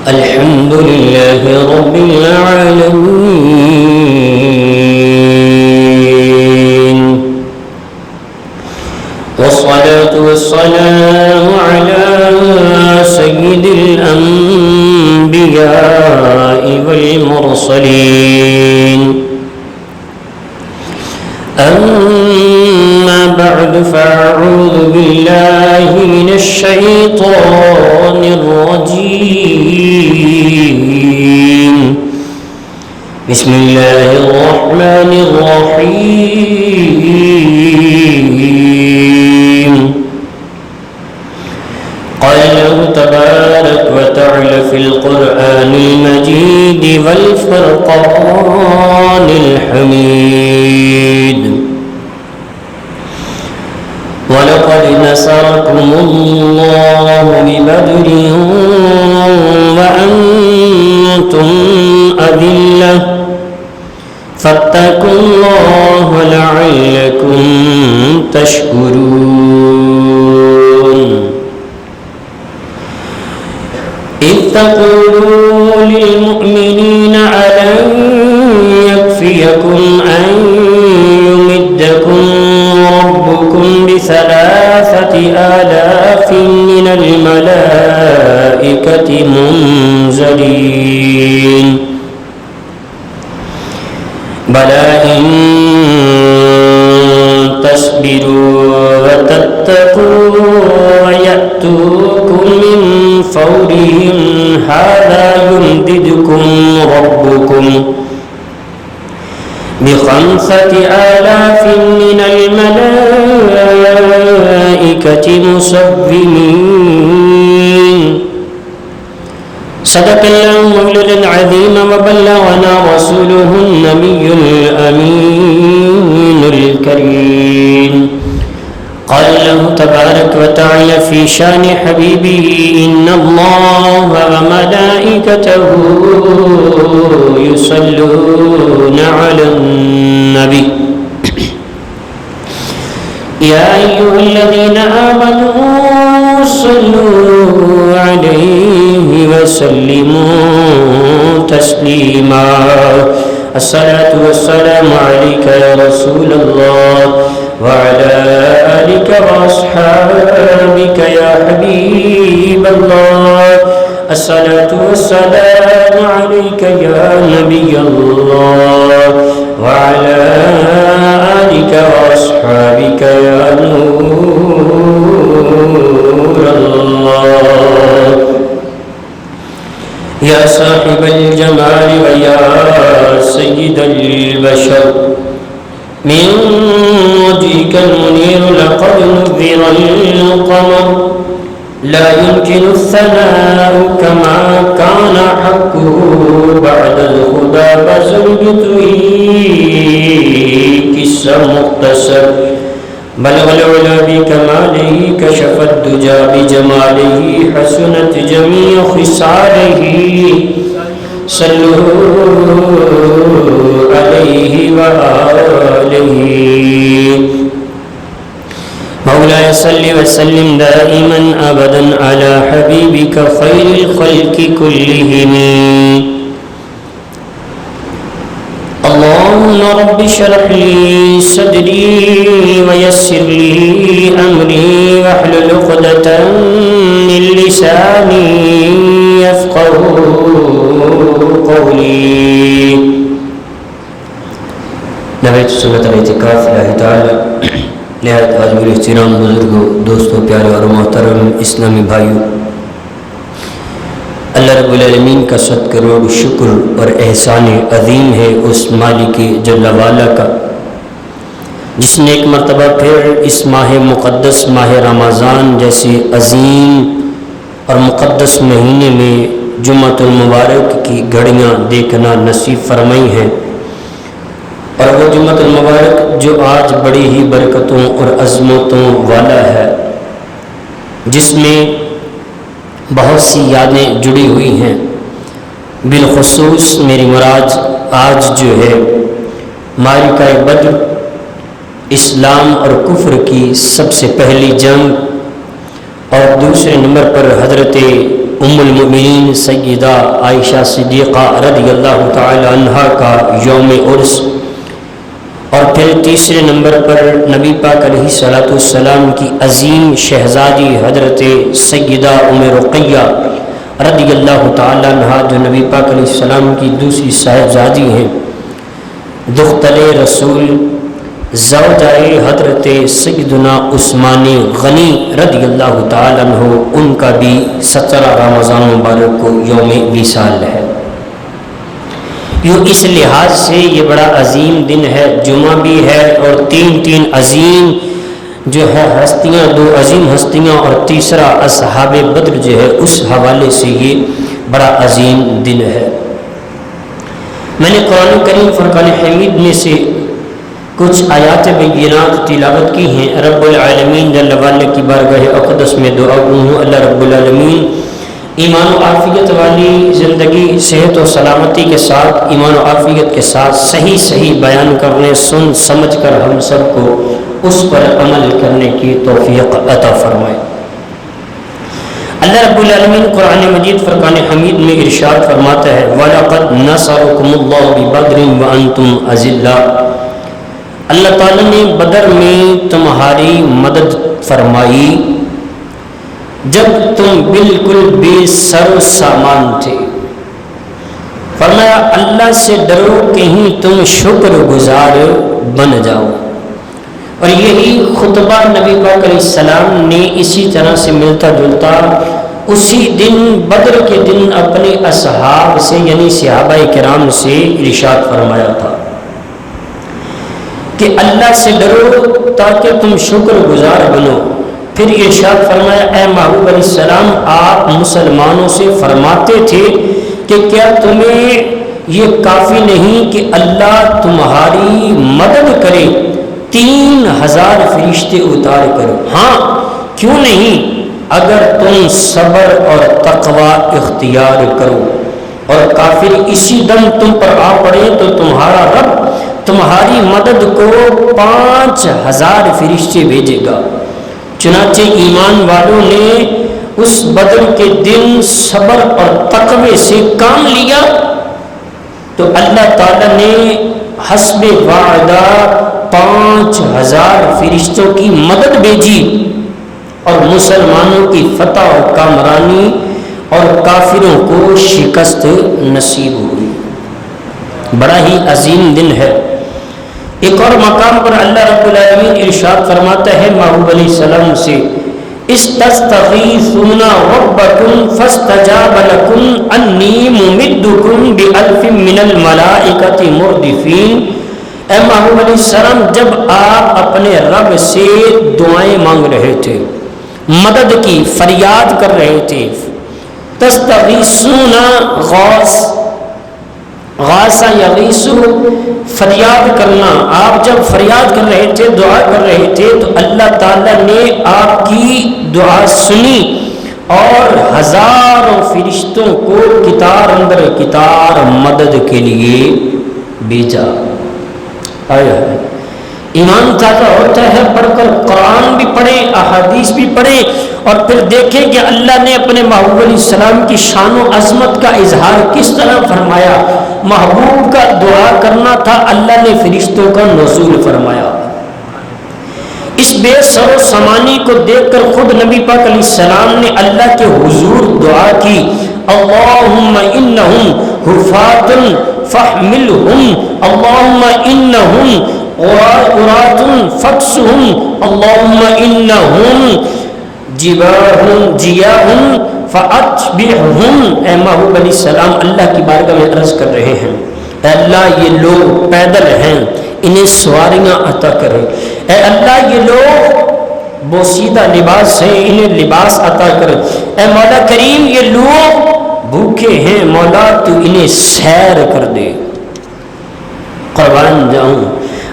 الحمد لله رب العالمين، والصلاة والسلام على سيد الأنبياء والمرسلين. أما بعد فأعوذ بالله من الشيطان الرجيم. بسم الله الرحمن الرحيم. قال الله تبارك وتعالى في القرآن المجيد والفرقان الحميد: ولقد نصركم الله ببدر وأنتم أذلة فاتقوا الله لعلكم تشكرون. إذ تقولوا للمؤمنين ألن يكفيكم أن يمدكم ربكم ب3,000 من الملائكة منزلين؟ بلى إن تصبروا وتتقوا ويأتوكم من فورهم هذا يمددكم ربكم ب5,000 من الملائكة مسومين. صدق الله مولانا العظيم وبلغنا رسوله النبي الأمين الكريم. قال الله تبارك وتعالى في شان حبيبه: إن الله وملائكته يصلون على النبي يا أيها الذين آمنوا صلوا عليه وسلموا تسليما. الصلاة والسلام عليك يا رسول الله وعلى آلك وأصحابك يا حبيب الله. الصلاة والسلام عليك يا نبي الله وعلى آلك وأصحابك يا نور الله. يا صاحب الجمال ويا سيد البشر، من وجهك المنير لقد نذر القمر، لا يمكن الثناء كما كان حقه بعد الهدى بزرجتك السمختصر. بلغ العلا بكماله، كشف الدجى بجماله، حسنت جميع خصاله. صلوا عليه وآله. مولاي صل وسلم دائما أبدا على حبيبك خير الخلق كلهم. اللهم رب اشرح لي صدري ويسر لي أمري واحلل عقدة من لساني يفقهوا قولي. نویت سنت الاعتکاف اللہ تعالی. نہایت عظیم احترام بزرگوں، دوستوں، پیارے اور محترم اسلامی بھائیوں، اللہ رب العالمین کا 100 کروڑ شکر اور احسان عظیم ہے اس مالک جل والا کا، جس نے ایک مرتبہ پھر اس ماہ مقدس ماہ رمضان جیسے عظیم اور مقدس مہینے میں جمعۃ المبارک کی گھڑیاں دیکھنا نصیب فرمائی ہے. اور وہ جمعۃ المبارک جو آج بڑی ہی برکتوں اور عظمتوں والا ہے، جس میں بہت سی یادیں جڑی ہوئی ہیں. بالخصوص میری مراد آج جو ہے معرکہ بدر، اسلام اور کفر کی سب سے پہلی جنگ، اور دوسرے نمبر پر حضرت ام المؤمنین سیدہ عائشہ صدیقہ رضی اللہ تعالی عنہا کا یوم عرس، اور پھر تیسرے نمبر پر نبی پاک علیہ الصلوۃ والسلام کی عظیم شہزادی حضرت سیدہ ام رقیہ رضی اللہ تعالی عنہا، جو نبی پاک علیہ السلام کی دوسری صاحبزادی ہیں، دختر رسول، زوجہ حضرت سیدنا عثمان غنی رضی اللہ تعالی عنہ، ان کا بھی 17 رمضان مبارک کو یوم وصال ہے۔ یوں اس لحاظ سے یہ بڑا عظیم دن ہے، جمعہ بھی ہے، اور تین عظیم جو ہے ہستیاں، 2 عظیم ہستیاں اور تیسرا اصحاب بدر جو ہے، اس حوالے سے یہ بڑا عظیم دن ہے۔ میں نے قرآن کریم فرقان حمید میں سے کچھ آیات بینات تلاوت کی ہیں۔ رب العالمین جل وعلا کی بارگاہ اقدس میں دعا ہوں، اللہ رب العالمین ایمان و عافیت والی زندگی، صحت و سلامتی کے ساتھ، ایمان و عافیت کے ساتھ صحیح بیان کرنے، سن سمجھ کر ہم سب کو اس پر عمل کرنے کی توفیق عطا فرمائے۔ اللہ رب العالمین قرآن مجید فرقان حمید میں ارشاد فرماتا ہے، وَلَقَدْ نَصَرَكُمُ اللَّهُ بِبَدْرٍ وَأَنْتُمْ أَذِلَّةٌ، اللہ تعالیٰ نے بدر میں تمہاری مدد فرمائی جب تم بالکل بے سر و سامان تھے۔ فرمایا اللہ سے ڈرو، کہیں تم شکر گزار بن جاؤ۔ اور یہی خطبہ نبی پاک علیہ السلام نے اسی طرح سے ملتا جلتا اسی دن بدر کے دن اپنے اصحاب سے یعنی صحابہ کرام سے ارشاد فرمایا تھا کہ اللہ سے ڈرو تاکہ تم شکر گزار بنو۔ پھر ارشاد فرمایا، اے محبوب علیہ السلام، آپ مسلمانوں سے فرماتے تھے کہ کیا تمہیں یہ کافی نہیں کہ اللہ تمہاری مدد کرے 3000 فرشتے اتار کر؟ ہاں کیوں نہیں، اگر تم صبر اور تقوی اختیار کرو اور کافر اسی دم تم پر آ پڑے تو تمہارا رب تمہاری مدد کو 5000 فرشتے بھیجے گا۔ چنانچہ ایمان والوں نے اس بدر کے دن صبر اور تقوی سے کام لیا تو اللہ تعالیٰ نے حسب وعدہ 5000 فرشتوں کی مدد بھیجی اور مسلمانوں کی فتح اور کامرانی اور کافروں کو شکست نصیب ہوئی۔ بڑا ہی عظیم دن ہے۔ ایک اور مقام پر اللہ رب العالمین ارشاد فرماتا ہے محبوب علیہ السلام سے، استغیثون ربکم فاستجاب لکم انی ممدکم بألف من الملائکۃ مردفین۔ اے محبوب علیہ السلام، جب آپ اپنے رب سے دعائیں مانگ رہے تھے، مدد کی فریاد کر رہے تھے، تستغیثون غاث یغیث فریاد کرنا، آپ جب فریاد کر رہے تھے، دعا کر رہے تھے تو اللہ تعالیٰ نے آپ کی دعا سنی اور ہزاروں فرشتوں کو قطار اندر قطار مدد کے لیے بھیجا۔ ایمان تازہ ہوتا ہے پڑھ کر، قرآن بھی پڑھیں، احادیث بھی پڑھیں، اور پھر دیکھیں کہ اللہ نے اپنے محبوب علیہ السلام کی شان و عظمت کا اظہار کس طرح فرمایا۔ محبوب کا دعا کرنا تھا، اللہ نے فرشتوں کا نزول فرمایا۔ اس بے سر و سامانی کو دیکھ کر خود نبی پاک علیہ السلام نے اللہ کے حضور دعا کی، اللہم انہم حفاۃ فاحملہم، اللہم انہم عراۃ فاکسہم، اللہم انہم جیاہ فاتبعہم۔ اے محبوب علیہ السلام اللہ کی بارگاہ میں عرض کر رہے ہیں، اے اللہ یہ لوگ پیدل ہیں، انہیں سواریاں عطا کرے۔ اے اللہ یہ لوگ بوسیدہ لباس ہیں، انہیں لباس عطا کرے۔ اے مولا کریم یہ لوگ بھوکے ہیں، مولا تو انہیں سیر کر دے۔ قربان جاؤں،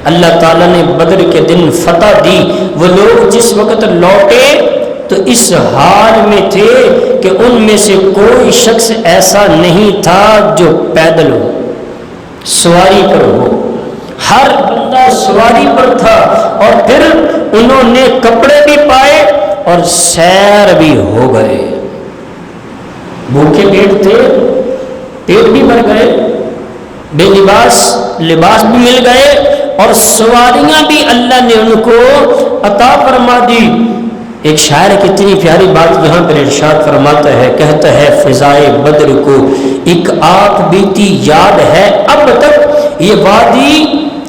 اللہ تعالیٰ نے بدر کے دن فتح دی۔ وہ لوگ جس وقت لوٹے تو اس حال میں تھے کہ ان میں سے کوئی شخص ایسا نہیں تھا جو پیدل ہو، سواری پر ہو، ہر بندہ سواری پر تھا، اور پھر انہوں نے کپڑے بھی پائے اور سیر بھی ہو گئے۔ بھوکے پیٹ تھے، پیٹ بھی بھر گئے، بے لباس بھی مل گئے، اور سواریاں بھی اللہ نے ان کو عطا فرما دی۔ ایک شاعر کتنی پیاری بات یہاں پر ارشاد فرماتا ہے، کہتا ہے فضائے بدر کو ایک آنکھ بیتی یاد ہے اب تک، یہ وادی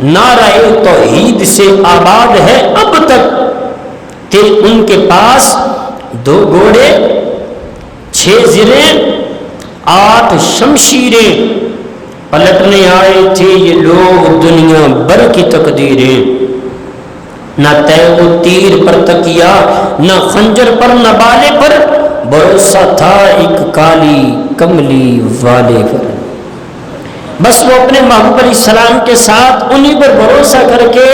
نعرہ توحید سے آباد ہے اب تک، تھے ان کے پاس 2 گھوڑے 6 زریں 8 شمشیریں، پلٹنے آئے تھے یہ لوگ دنیا بھر کی تقدیریں، نہ تیغ و تیر پر تکیا، نہ خنجر پر نہ بالے پر، بھروسہ تھا ایک کالی کملی والے پر۔ بس وہ اپنے محبوب علیہ السلام کے ساتھ انہی پر بھروسہ کر کے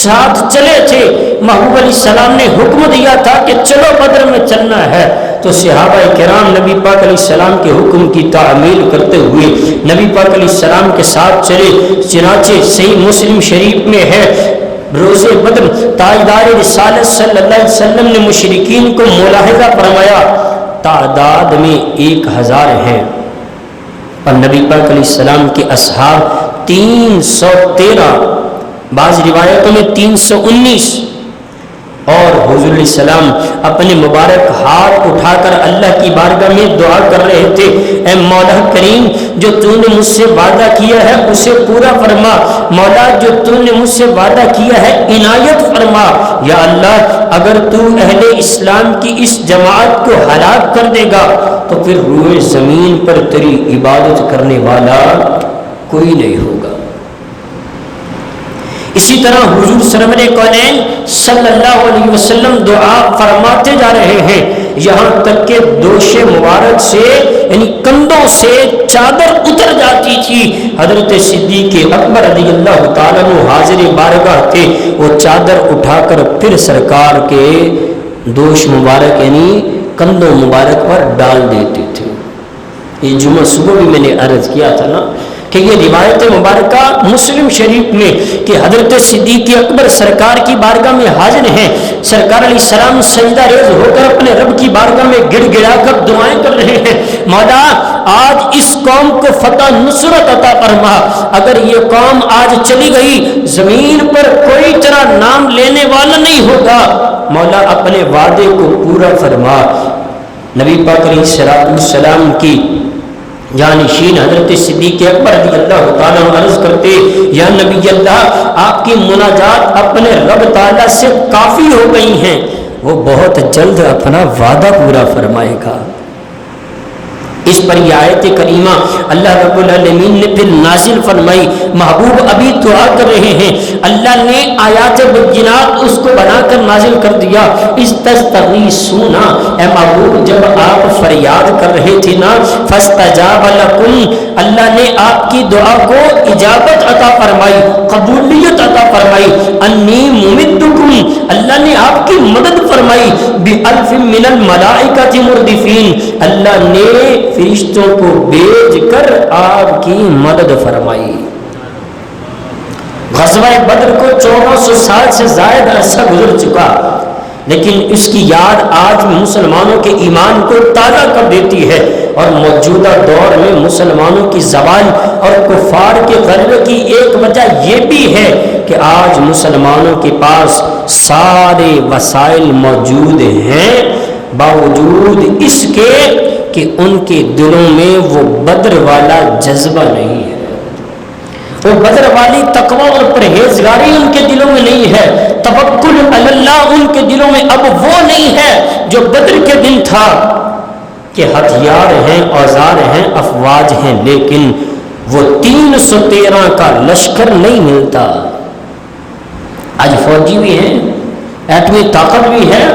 ساتھ چلے تھے۔ محبوب علیہ السلام نے حکم دیا تھا کہ چلو بدر میں چلنا ہے، تو صحابہ کرام نبی پاک علیہ السلام کے حکم کی تعمیل کرتے ہوئے نبی پاک علیہ السلام کے ساتھ چلے۔ چنانچہ صحیح مسلم شریف میں ہے، روز بدر تاجدار رسالت صلی اللہ علیہ وسلم نے مشرکین کو ملاحظہ فرمایا، تعداد میں 1000 ہیں، اور نبی پاک علیہ السلام کے اصحاب 313، بعض روایتوں میں 319، اور حضور علیہ السلام اپنے مبارک ہاتھ اٹھا کر اللہ کی بارگاہ میں دعا کر رہے تھے، اے مولا کریم جو تو نے مجھ سے وعدہ کیا ہے اسے پورا فرما، مولا جو تو نے مجھ سے وعدہ کیا ہے عنایت فرما، یا اللہ اگر تو اہل اسلام کی اس جماعت کو ہلاک کر دے گا تو پھر روئے زمین پر تیری عبادت کرنے والا کوئی نہیں ہوگا۔ اسی طرح حضور سرور کونین صلی اللہ علیہ وسلم دعا فرماتے جا رہے ہیں، یہاں تک کہ دوش مبارک سے یعنی کندھوں سے چادر اتر جاتی تھی۔ حضرت صدیق اکبر رضی اللہ تعالیٰ عنہ حاضر بارگاہ تھے، وہ چادر اٹھا کر پھر سرکار کے دوش مبارک یعنی کندھوں مبارک پر ڈال دیتے تھے۔ یہ جمعہ صبح بھی میں نے عرض کیا تھا نا کہ یہ روایت مبارکہ مسلم شریف میں کہ حضرت صدیق اکبر سرکار کی بارگاہ میں حاضر ہیں، سرکار علیہ السلام سجدہ ریز ہو کر اپنے رب کی بارگاہ میں گڑ گڑا کر دعائیں کر رہے ہیں، مولا آج اس قوم کو فتح نصرت عطا فرما، اگر یہ قوم آج چلی گئی زمین پر کوئی تیرا نام لینے والا نہیں ہوگا، مولا اپنے وعدے کو پورا فرما۔ نبی پاک علیہ السلام کی جانشین حضرت صدیق اکبر رضی اللہ تعالیٰ عنہ عرض کرتے، یا نبی اللہ آپ کی مناجات اپنے رب تعالیٰ سے کافی ہو گئی ہیں، وہ بہت جلد اپنا وعدہ پورا فرمائے گا۔ اس پر یہ آیت کریمہ اللہ رب العالمین نے پھر نازل فرمائی۔ محبوب ابھی دعا کر رہے ہیں، اللہ نے آیات بینات اس کو بنا کر نازل کر دیا۔ استغیثون، اے محبوب جب آپ فریاد کر رہے تھے نا، فاستجاب لکم، اللہ نے آپ کی دعا کو اجابت عطا فرمائی، قبولیت عطا فرمائی۔ انی ممدکم، اللہ نے آپ کی مدد فرمائی، بألف من الملائکۃ مردفین، اللہ نے فرشتوں کو بھیج کر آپ کی مدد فرمائی۔ غزوہ بدر کو 1400 سال سے زائد عرصہ گزر چکا، لیکن اس کی یاد آج مسلمانوں کے ایمان کو تازہ کر دیتی ہے، اور موجودہ دور میں مسلمانوں کی زوال اور کفار کے غلبے کی ایک وجہ یہ بھی ہے کہ آج مسلمانوں کے پاس سارے وسائل موجود ہیں، باوجود اس کے کہ ان کے دلوں میں وہ بدر والا جذبہ نہیں ہے، وہ بدر والی تقوی اور پرہیزگاری ان کے دلوں میں نہیں ہے، توکل علی اللہ ان کے دلوں میں اب وہ نہیں ہے جو بدر کے دن تھا کہ ہتھیار ہیں، اوزار ہیں، افواج ہیں، لیکن وہ 313 کا لشکر نہیں ملتا۔ آج فوجی بھی ہیں، ایٹمی طاقت بھی ہے،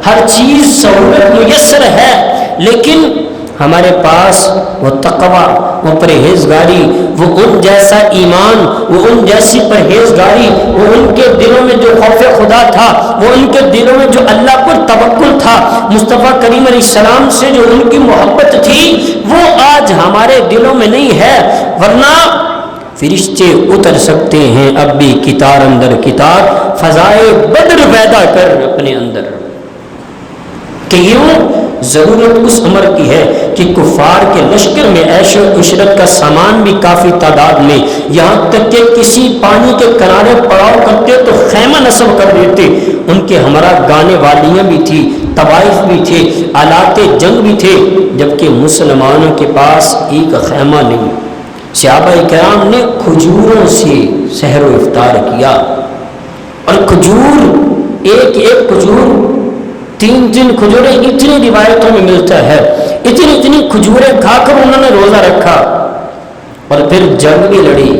ہر چیز سہولت میسر ہے، لیکن ہمارے پاس وہ تقوی، وہ پرہیزگاری، وہ ان جیسا ایمان، وہ ان جیسی پرہیزگاری، وہ ان کے دلوں میں جو خوف خدا تھا، وہ ان کے دلوں میں جو اللہ پر توکل تھا، مصطفیٰ کریم علیہ السلام سے جو ان کی محبت تھی، وہ آج ہمارے دلوں میں نہیں ہے، ورنہ فرشتے اتر سکتے ہیں اب بھی کتار اندر کتار، فضائے بدر پیدا کر اپنے اندر، کہ یوں ضرورت اس امر کی ہے کہ کفار کے لشکر میں عیش و عشرت کا سامان بھی کافی تعداد میں، یہاں تک کہ کسی پانی کے کنارے پڑاؤ کرتے تو خیمہ نصب کر دیتے۔ ان کے ہمراہ گانے والیاں بھی تھی، طوائف بھی تھے، آلات جنگ بھی تھے، جبکہ مسلمانوں کے پاس ایک خیمہ نہیں۔ صحابہ کرام نے کھجوروں سے سحر و افطار کیا، اور کھجور ایک کھجور 3 کھجوریں اتنی روایتوں میں ملتا ہے، اتنی کھجوریں کھا کر انہوں نے روزہ رکھا اور پھر جنگ بھی لڑی۔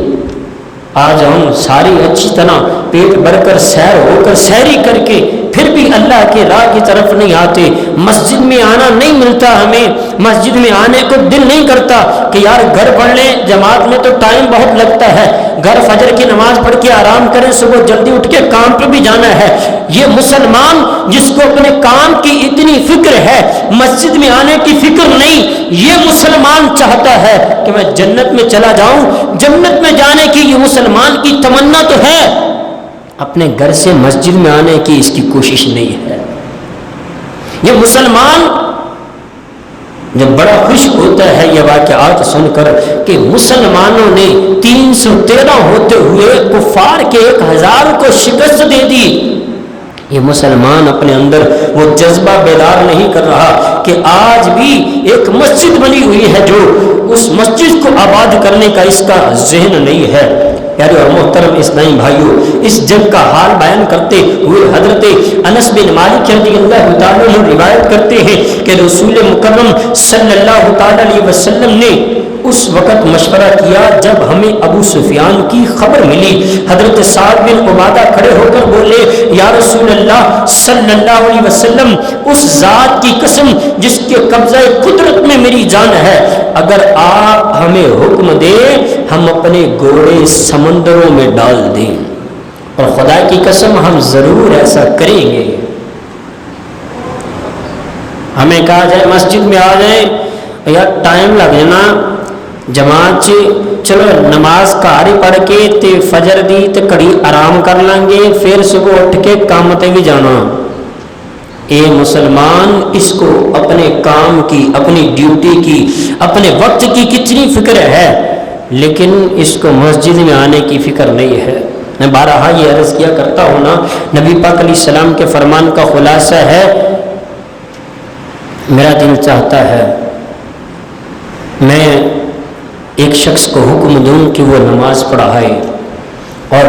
آج ہم ساری اچھی طرح پیٹ بھر کر سیر ہو کر سیری کر کے پھر بھی اللہ کے راہ کی طرف نہیں آتے، مسجد میں آنا نہیں ملتا، ہمیں مسجد میں آنے کو دل نہیں کرتا کہ یار گھر پڑھ لیں، جماعت میں تو ٹائم بہت لگتا ہے، گھر فجر کی نماز پڑھ کے آرام کریں، صبح جلدی اٹھ کے کام پہ بھی جانا ہے۔ یہ مسلمان جس کو اپنے کام کی اتنی فکر ہے، مسجد میں آنے کی فکر نہیں، یہ مسلمان چاہتا ہے کہ میں جنت میں چلا جاؤں، جنت میں جانے کی یہ مسلمان کی تمنا تو ہے، اپنے گھر سے مسجد میں آنے کی اس کی کوشش نہیں ہے۔ یہ مسلمان جب بڑا خوش ہوتا ہے یہ واقعات سن کر کہ مسلمانوں نے 313 ہوتے ہوئے کفار کے 1000 کو شکست دے دی، یہ مسلمان اپنے اندر وہ جذبہ بیدار نہیں کر رہا کہ آج بھی ایک مسجد بنی ہوئی ہے جو اس مسجد کو آباد کرنے کا اس کا ذہن نہیں ہے۔ پیارے اور محترم اسلامی بھائیوں، اس جنگ کا حال بیان کرتے ہوئے حضرت انس بن مالک رضی اللہ تعالیٰ عنہ روایت کرتے ہیں کہ رسول مکرم صلی اللہ تعالیٰ علیہ وسلم نے اس وقت مشورہ کیا جب ہمیں ابو سفیان کی خبر ملی۔ حضرت سعد بن عبادہ کھڑے ہو کر بولے، یا رسول اللہ صلی اللہ علیہ وسلم، اس ذات کی قسم جس کے قبضہ قدرت میں میری جان ہے، اگر آپ ہمیں حکم دیں ہم اپنے گھوڑے سمندروں میں ڈال دیں، اور خدا کی قسم ہم ضرور ایسا کریں گے۔ ہمیں کہا جائے مسجد میں آ جائیں، یا ٹائم لگ جانا جماعت چلو نماز کاری پڑھ کے تے فجر دی تے کڑی آرام کر لیں گے، پھر صبح اٹھ کے کام تے بھی جانا۔ اے مسلمان، اس کو اپنے کام کی، اپنی ڈیوٹی کی، اپنے وقت کی کتنی فکر ہے، لیکن اس کو مسجد میں آنے کی فکر نہیں ہے۔ میں بارہا یہ عرض کیا کرتا ہوں نا، نبی پاک علیہ السلام کے فرمان کا خلاصہ ہے، میرا دل چاہتا ہے میں ایک شخص کو حکم دوں کہ وہ نماز پڑھائے، اور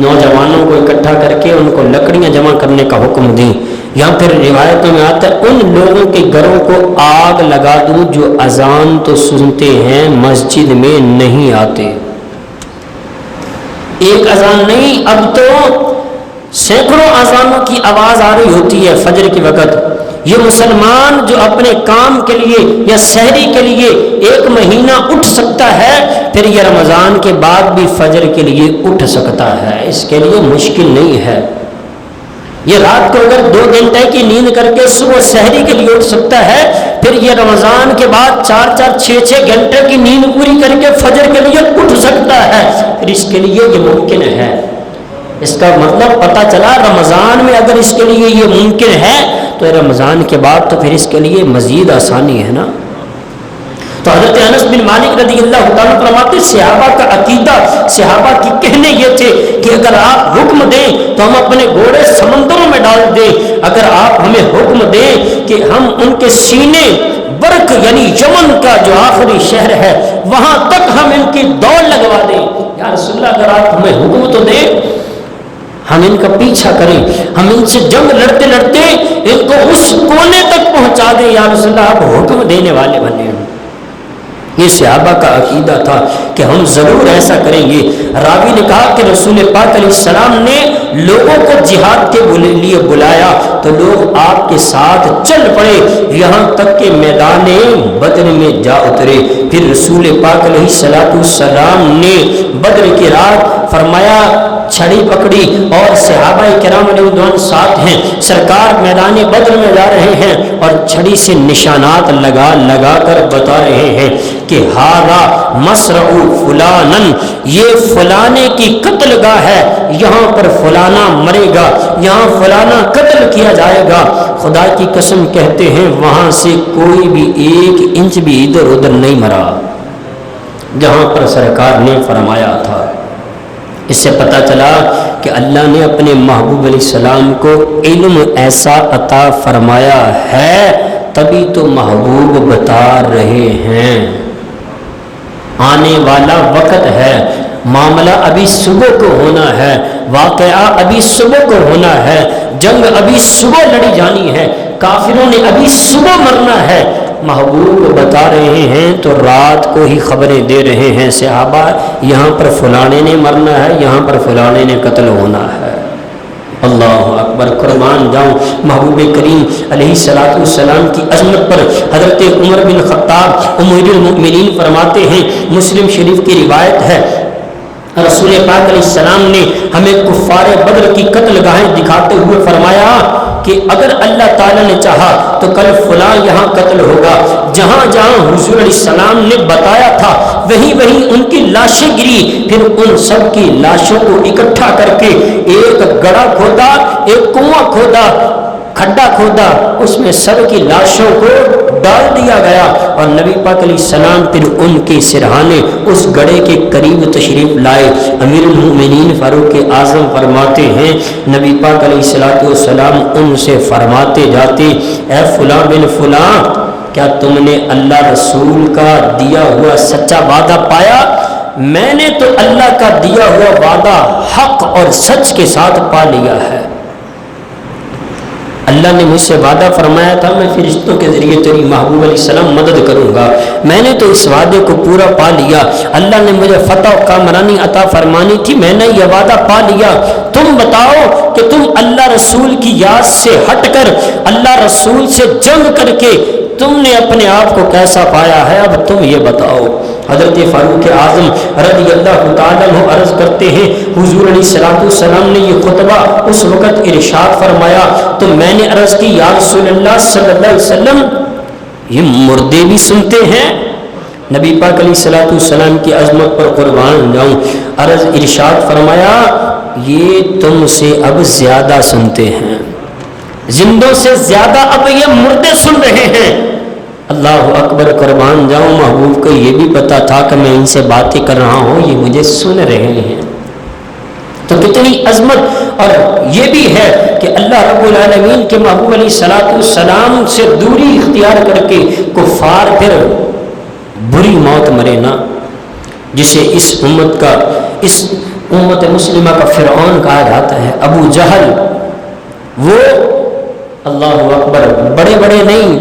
نوجوانوں کو اکٹھا کر کے ان کو لکڑیاں جمع کرنے کا حکم دیں، یا پھر روایتوں میں آتا ہے ان لوگوں کے گھروں کو آگ لگا دوں جو اذان تو سنتے ہیں مسجد میں نہیں آتے۔ ایک اذان نہیں، اب تو سینکڑوں اذانوں کی آواز آ رہی ہوتی ہے فجر کے وقت۔ یہ مسلمان جو اپنے کام کے لیے یا سحری کے لیے 1 مہینہ اٹھ سکتا ہے، پھر یہ رمضان کے بعد بھی فجر کے لیے اٹھ سکتا ہے، اس کے لیے مشکل نہیں ہے۔ یہ رات کو اگر 2 گھنٹے کی نیند کر کے صبح سحری کے لیے اٹھ سکتا ہے، پھر یہ رمضان کے بعد 4-4 6-6 گھنٹے کی نیند پوری کر کے فجر کے لیے اٹھ سکتا ہے، پھر اس کے لیے یہ ممکن ہے۔ اس کا مطلب پتہ چلا رمضان میں اگر اس کے لیے یہ ممکن ہے تو رمضان کے بعد تو پھر اس کے لیے مزید آسانی ہے نا۔ تو حضرت انس بن مالک رضی اللہ تعالیٰ فرماتے صحابہ کا عقیدہ، صحابہ کی کہنے یہ تھے کہ اگر آپ حکم دیں تو ہم اپنے گھوڑے سمندروں میں ڈال دیں، اگر آپ ہمیں حکم دیں کہ ہم ان کے سینے برق یعنی یمن کا جو آخری شہر ہے وہاں تک ہم ان کی دوڑ لگوا دیں، یا رسول اللہ اگر آپ ہمیں حکم تو دیں ہم ان کا پیچھا کریں، ہم ان سے جنگ لڑتے لڑتے ان کو اس کونے تک پہنچا دیں، یا رسول اللہ آپ حکم دینے والے بنے۔ یہ صحابہ کا عقیدہ تھا کہ ہم ضرور ایسا کریں گے۔ راوی نے کہا کہ رسول پاک علیہ السلام نے لوگوں کو جہاد کے لیے بلایا تو لوگ آپ کے ساتھ چل پڑے، یہاں تک کہ میدان بدر میں جا اترے۔ پھر رسول پاک علیہ السلام نے بدر کی رات فرمایا چھڑی پکڑی اور صحابہ کرام علیہ رضوان ساتھ ہیں، سرکار میدان بدر میں جا رہے ہیں اور چھڑی سے نشانات لگا لگا کر بتا رہے ہیں کہ ہارا مصرع فلانن، یہ فلانے کی قتل گاہ ہے، یہاں پر فلانا مرے گا، یہاں فلانا قتل کیا جائے گا۔ خدا کی قسم کہتے ہیں وہاں سے کوئی بھی 1 انچ بھی ادھر ادھر نہیں مرا جہاں پر سرکار نے فرمایا تھا۔ اس سے پتہ چلا کہ اللہ نے اپنے محبوب علیہ السلام کو علم ایسا عطا فرمایا ہے، تبھی تو محبوب بتا رہے ہیں آنے والا وقت ہے، معاملہ ابھی صبح کو ہونا ہے، واقعہ ابھی صبح کو ہونا ہے، جنگ ابھی صبح لڑی جانی ہے، کافروں نے ابھی صبح مرنا ہے۔ محبوب بتا رہے ہیں تو رات کو ہی خبریں دے رہے ہیں صحابہ، یہاں پر فلانے نے مرنا ہے، یہاں پر فلانے نے قتل ہونا ہے۔ اللہ اکبر، قربان جاؤں محبوب کریم علیہ السلام کی عظمت پر۔ حضرت عمر بن خطاب امیر المؤمنین فرماتے ہیں، مسلم شریف کی روایت ہے، رسول پاک علیہ السلام نے ہمیں کفار بدر کی قتل گاہیں دکھاتے ہوئے فرمایا کہ اگر اللہ تعالیٰ نے چاہا تو کل فلاں یہاں قتل ہوگا۔ جہاں جہاں حضور علیہ السلام نے بتایا تھا وہیں وہیں ان کی لاشیں گری، پھر ان سب کی لاشوں کو اکٹھا کر کے ایک گڑھا کھودا، ایک کنواں کھودا، کھڈا کھودا، اس میں سب کی لاشوں کو ڈال دیا گیا، اور نبی پاک علیہ السلام پھر ان کے سرہانے اس گڑھے کے قریب تشریف لائے۔ امیر المؤمنین فاروق اعظم فرماتے ہیں، نبی پاک علیہ السلام ان سے فرماتے جاتے، اے فلاں بن فلاں، کیا تم نے اللہ رسول کا دیا ہوا سچا وعدہ پایا؟ میں نے تو اللہ کا دیا ہوا وعدہ حق اور سچ کے ساتھ پا لیا ہے۔ اللہ نے مجھ سے وعدہ فرمایا تھا میں فرشتوں کے ذریعے تیری محبوب علیہ السلام مدد کروں گا، میں نے تو اس وعدے کو پورا پا لیا۔ اللہ نے مجھے فتح و کامرانی عطا فرمانی تھی، میں نے یہ وعدہ پا لیا۔ تم بتاؤ کہ تم اللہ رسول کی یاد سے ہٹ کر اللہ رسول سے جنگ کر کے تم نے اپنے آپ کو کیسا پایا ہے، اب تم یہ بتاؤ۔ حضرت فاروق اعظم رضی اللہ تعالیٰ عنہ عرض کرتے ہیں، حضور علیہ السلام نے یہ خطبہ اس وقت ارشاد فرمایا تو میں نے عرض کی، یا رسول اللہ صلی اللہ علیہ وسلم، یہ مردے بھی سنتے ہیں؟ نبی پاک علیہ السلام کی عظمت پر قربان جاؤں، عرض ارشاد فرمایا یہ تم سے اب زیادہ سنتے ہیں، زندوں سے زیادہ اب یہ مردے سن رہے ہیں۔ اللہ اکبر، قربان جاؤں محبوب کو یہ بھی پتا تھا کہ میں ان سے باتیں کر رہا ہوں، یہ مجھے سن رہے ہیں، تو کتنی عظمت۔ اور یہ بھی ہے کہ اللہ رب العالمین کے محبوب علیہ السلام سے دوری اختیار کر کے کفار پھر بری موت مرے نا، جسے اس امت مسلمہ کا فرعون کہا جاتا ہے، ابو جہل، وہ اللہ اکبر بڑے بڑے نہیں،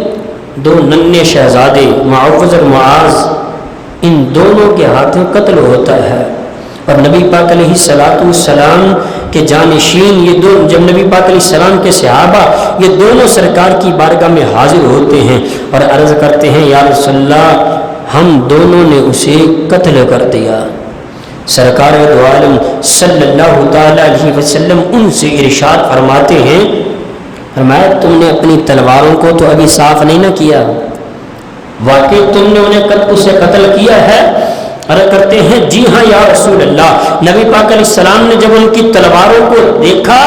2 ننھے شہزادے معوذ اور معاذ، ان دونوں کے ہاتھوں قتل ہوتا ہے، اور نبی پاک علیہ السلام کے جانشین یہ دو، جب نبی پاک علیہ السلام کے صحابہ یہ دونوں سرکار کی بارگاہ میں حاضر ہوتے ہیں اور عرض کرتے ہیں، یا رسول اللہ ہم دونوں نے اسے قتل کر دیا۔ سرکار دو عالم صلی اللہ تعالی علیہ وسلم ان سے ارشاد فرماتے ہیں، فرمایا تم نے اپنی تلواروں کو تو ابھی صاف نہیں نہ کیا، واقعی تم نے اسے قتل کیا ہے؟ عرض کرتے ہیں جی ہاں یا رسول اللہ۔ نبی پاک علیہ السلام نے جب ان کی تلواروں کو دیکھا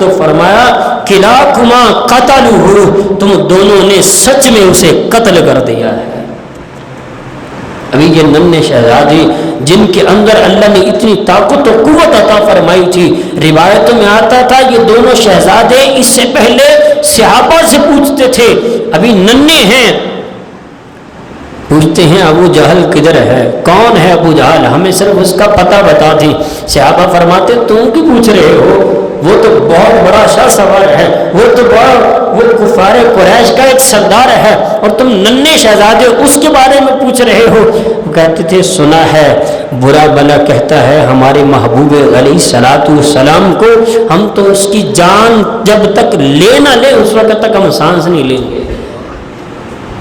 تو فرمایا کلاکما قتلوہ، تم دونوں نے سچ میں اسے قتل کر دیا ہے۔ ابھی یہ ننھے شہزادے جن کے اندر اللہ نے اتنی طاقت و قوت عطا فرمائی تھی، روایتوں میں آتا تھا یہ دونوں شہزادے اس سے پہلے صحابہ سے پوچھتے تھے، ابھی ننھے ہیں، پوچھتے ہیں ابو جہل کدھر ہے، کون ہے ابو جہل، ہمیں صرف اس کا پتہ بتا دی۔ صحابہ فرماتے تم کی پوچھ رہے ہو، وہ تو بہت بڑا شاہ سوار ہے، وہ کفار قریش کا ایک سردار ہے، اور تم ننھے شہزادے اس کے بارے میں پوچھ رہے ہو۔ وہ کہتے تھے سنا ہے برا بلا کہتا ہے ہمارے محبوب علیہ السلام کو، ہم تو اس کی جان جب تک لے نہ لے اس وقت تک ہم سانس نہیں لیں گے۔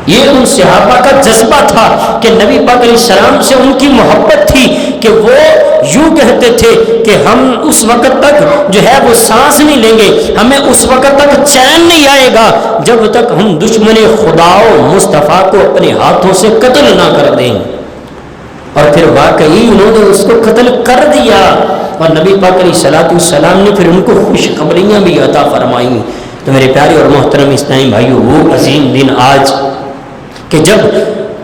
یہ ان صحابہ کا جذبہ تھا کہ نبی پاک علیہ السلام سے ان کی محبت تھی کہ وہ یوں کہتے تھے کہ ہم اس وقت تک جو ہے وہ سانس نہیں لیں گے، ہمیں اس وقت تک چین نہیں آئے گا جب تک ہم دشمن خدا و مصطفیٰ کو اپنے ہاتھوں سے قتل نہ کر دیں۔ پھر واقعی انہوں نے اس کو قتل کر دیا، اور نبی پاک علیہ الصلوۃ والسلام نے پھر ان کو خوشخبریاں بھی عطا فرمائیں۔ تو میرے پیارے اور محترم اسلامی بھائیو، وہ عظیم دن آج کہ جب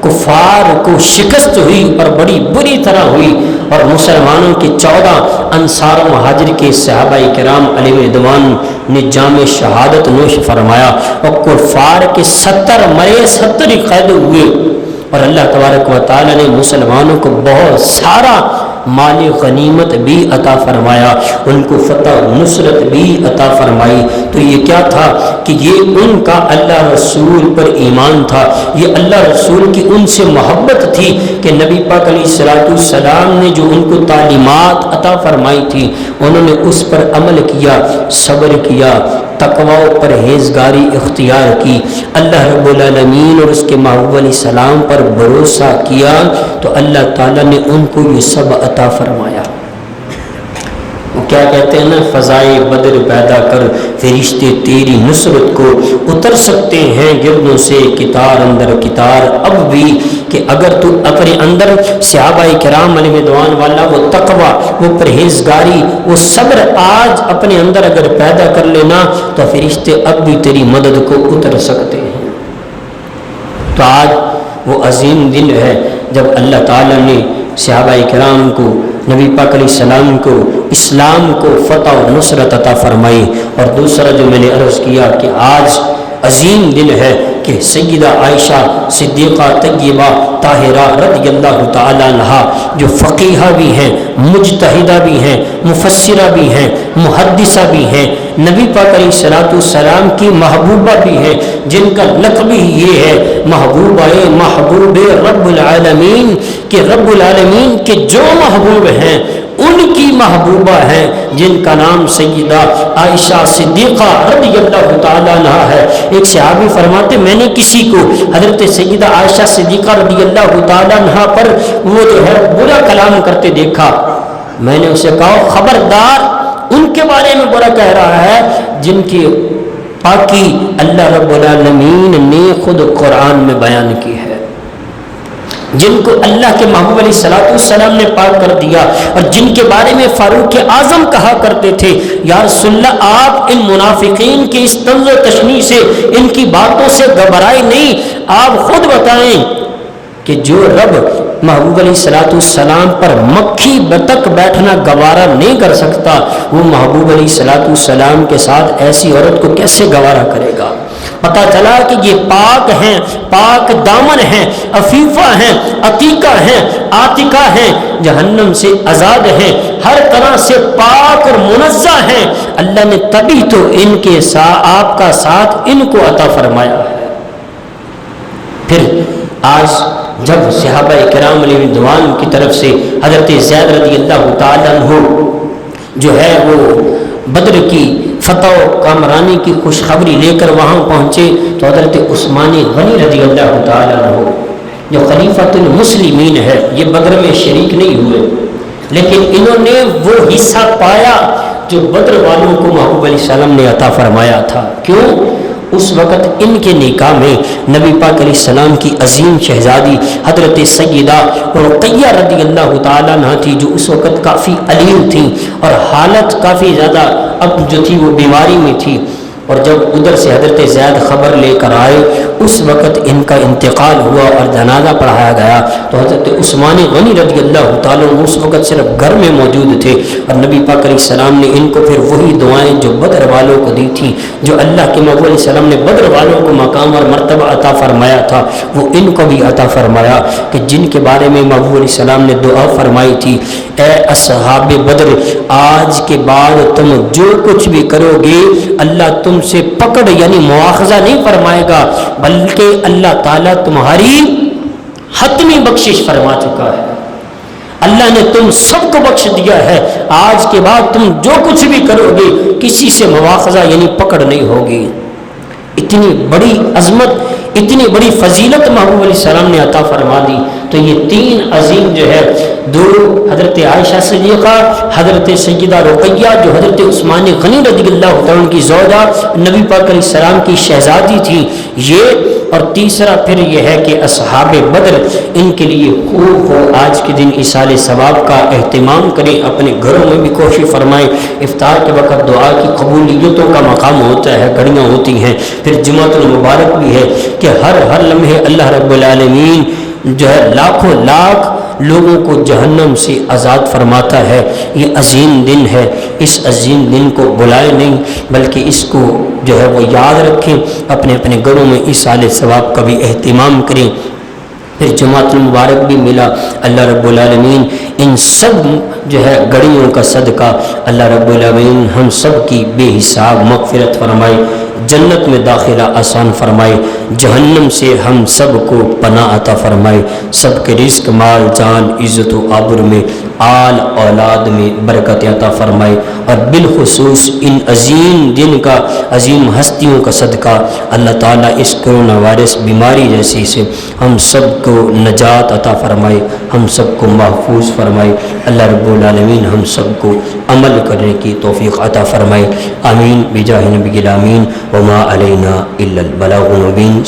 کفار کو شکست ہوئی اور بڑی بری طرح ہوئی، اور مسلمانوں کے 14 انصار و مہاجر کے صحابہ کرام علیہ رضوان نے جام شہادت نوش فرمایا، اور کفار کے 70 مرے، 70 قید ہوئے، اور اللہ تبارک و تعالی نے مسلمانوں کو بہت سارا مال غنیمت بھی عطا فرمایا، ان کو فتح و نصرت بھی عطا فرمائی۔ تو یہ کیا تھا کہ یہ ان کا اللہ رسول پر ایمان تھا، یہ اللہ رسول کی ان سے محبت تھی کہ نبی پاک علیہ الصلوۃ والسلام نے جو ان کو تعلیمات عطا فرمائی تھی انہوں نے اس پر عمل کیا، صبر کیا، تقوی و پرہیزگاری اختیار کی، اللہ رب العالمین اور اس کے محبوب علیہ السلام پر بھروسہ کیا، تو اللہ تعالیٰ نے ان کو یہ سب عطا فرمایا۔ وہ کیا کہتے ہیں نا، فضائے بدر پیدا کر فرشتے تیری نصرت کو اتر سکتے ہیں گردوں سے کتار اندر کتار اب بھی، کہ اگر تو اپنے اندر صحابہ کرام علیہ رضوان والا وہ تقوی، وہ پرہیزگاری، وہ صبر آج اپنے اندر اگر پیدا کر لینا تو فرشتے اب بھی تیری مدد کو اتر سکتے ہیں۔ تو آج وہ عظیم دن ہے جب اللہ تعالیٰ نے صحابہ کرام کو، نبی پاک علیہ السلام کو، اسلام کو فتح و نصرت عطا فرمائی۔ اور دوسرا جو میں نے عرض کیا کہ آج عظیم دن ہے کہ سیدہ عائشہ صدیقہ طیبہ طاہرہ رضی اللہ تعالی عنہا، جو فقیہہ بھی ہیں، مجتہدہ بھی ہیں، مفسرہ بھی ہیں، محدثہ بھی ہیں، نبی پاک علیہ الصلوۃ والسلام کی محبوبہ بھی ہیں، جن کا لقب ہی یہ ہے محبوبہ محبوب رب العالمین، کہ رب العالمین کے جو محبوب ہیں ان کی محبوبہ ہیں، جن کا نام سیدہ عائشہ صدیقہ رضی اللہ تعالیٰ عنہ ہے۔ ایک صحابی فرماتے میں نے کسی کو حضرت سیدہ عائشہ صدیقہ رضی اللہ تعالیٰ عنہ پر وہ جو ہے برا کلام کرتے دیکھا، میں نے اسے کہا خبردار، ان کے بارے میں برا کہہ رہا ہے جن کی پاکی اللہ رب العالمین نے خود قرآن میں بیان کی ہے، جن کو اللہ کے محبوب علیہ الصلوۃ والسلام نے پاک کر دیا، اور جن کے بارے میں فاروق اعظم کہا کرتے تھے یا رسول اللہ آپ ان منافقین کی اس طنز و تشنیع سے، ان کی باتوں سے گھبرائے نہیں، آپ خود بتائیں کہ جو رب محبوب علیہ الصلوۃ والسلام پر مکھی بتک بیٹھنا گوارا نہیں کر سکتا، وہ محبوب علیہ الصلوۃ والسلام کے ساتھ ایسی عورت کو کیسے گوارا کرے گا؟ پتہ چلا کہ یہ پاک ہیں، پاک دامن ہیں، عفیفہ ہیں، عتیقہ ہیں، عاتقہ ہیں، جہنم سے آزاد ہیں، ہر طرح سے پاک اور منزہ ہیں۔ اللہ نے تبھی تو ان کے ساتھ آپ کا ساتھ ان کو عطا فرمایا ہے۔ پھر آج جب صحابہ کرام علیہ رضوان کی طرف سے حضرت زید رضی اللہ تعالیٰ عنہ جو ہے وہ بدر کی فتح و کامرانی کی خوشخبری لے کر وہاں پہنچے، تو حضرت عثمان غنی رضی اللہ تعالیٰ عنہ جو خلیفۃ المسلمین ہے، یہ بدر میں شریک نہیں ہوئے، لیکن انہوں نے وہ حصہ پایا جو بدر والوں کو محبوب علیہ السلام نے عطا فرمایا تھا۔ کیوں؟ اس وقت ان کے نکاح میں نبی پاک علیہ السلام کی عظیم شہزادی حضرت سیدہ رقیہ رضی اللہ تعالیٰ عنہ تھی، جو اس وقت کافی علیم تھیں اور حالت کافی زیادہ اب جو تھی وہ بیماری میں تھی، اور جب ادھر سے حضرت زید خبر لے کر آئے اس وقت ان کا انتقال ہوا اور جنازہ پڑھایا گیا، تو حضرت عثمان غنی رضی اللہ تعالیٰ عنہ اس وقت صرف گھر میں موجود تھے، اور نبی پاک علیہ السلام نے ان کو پھر وہی دعائیں جو بدر والوں کو دی تھیں، جو اللہ کے محبوب علیہ السلام نے بدر والوں کو مقام اور مرتبہ عطا فرمایا تھا، وہ ان کو بھی عطا فرمایا، کہ جن کے بارے میں محبوب علیہ السلام نے دعا فرمائی تھی، اے اصحاب بدر آج کے بعد تم جو کچھ بھی کرو گے اللہ تم سے پکڑ یعنی مواخذہ نہیں فرمائے گا، بلکہ اللہ تعالیٰ تمہاری حتمی بخشش فرما چکا ہے، اللہ نے تم سب کو بخش دیا ہے، آج کے بعد تم جو کچھ بھی کرو گے کسی سے مواخذہ یعنی پکڑ نہیں ہوگی۔ اتنی بڑی عظمت، اتنی بڑی فضیلت محبوب علیہ السلام نے عطا فرما دی۔ تو یہ تین عظیم جو ہے، دو حضرت عائشہ صدیقہ، حضرت سیدہ رقیہ جو حضرت عثمان غنی رضی اللہ عنہ کی زوجہ نبی پاک علیہ السلام کی شہزادی تھی، یہ اور تیسرا پھر یہ ہے کہ اصحاب بدر ان کے لیے خوب ہو آج کے دن ایصال ثواب کا اہتمام کریں، اپنے گھروں میں بھی کوشش فرمائیں۔ افطار کے وقت دعا کی قبولیتوں کا مقام ہوتا ہے، گھڑیاں ہوتی ہیں، پھر جمعۃ المبارک بھی ہے کہ ہر لمحے اللہ رب العالمین جو ہے لاکھوں لاکھ لوگوں کو جہنم سے آزاد فرماتا ہے۔ یہ عظیم دن ہے، اس عظیم دن کو بلائیں نہیں بلکہ اس کو جو ہے وہ یاد رکھیں، اپنے اپنے گھروں میں ایصال ثواب کا بھی اہتمام کریں۔ پھر جمعۃ المبارک بھی ملا، اللہ رب العالمین ان سب جو ہے گھڑیوں کا صدقہ اللہ رب العالمین ہم سب کی بے حساب مغفرت فرمائے، جنت میں داخلہ آسان فرمائے، جہنم سے ہم سب کو پناہ عطا فرمائے، سب کے رزق مال جان عزت و آبر میں آل اولاد میں برکت عطا فرمائے، اور بالخصوص ان عظیم دن کا عظیم ہستیوں کا صدقہ اللہ تعالیٰ اس کرونا وائرس بیماری جیسی سے ہم سب کو نجات عطا فرمائے، ہم سب کو محفوظ فرمائے، اللہ رب العالمین ہم سب کو عمل کرنے کی توفیق عطا فرمائے، آمین بجاہ نبی الامین وما علینا الا البلاغ المبین۔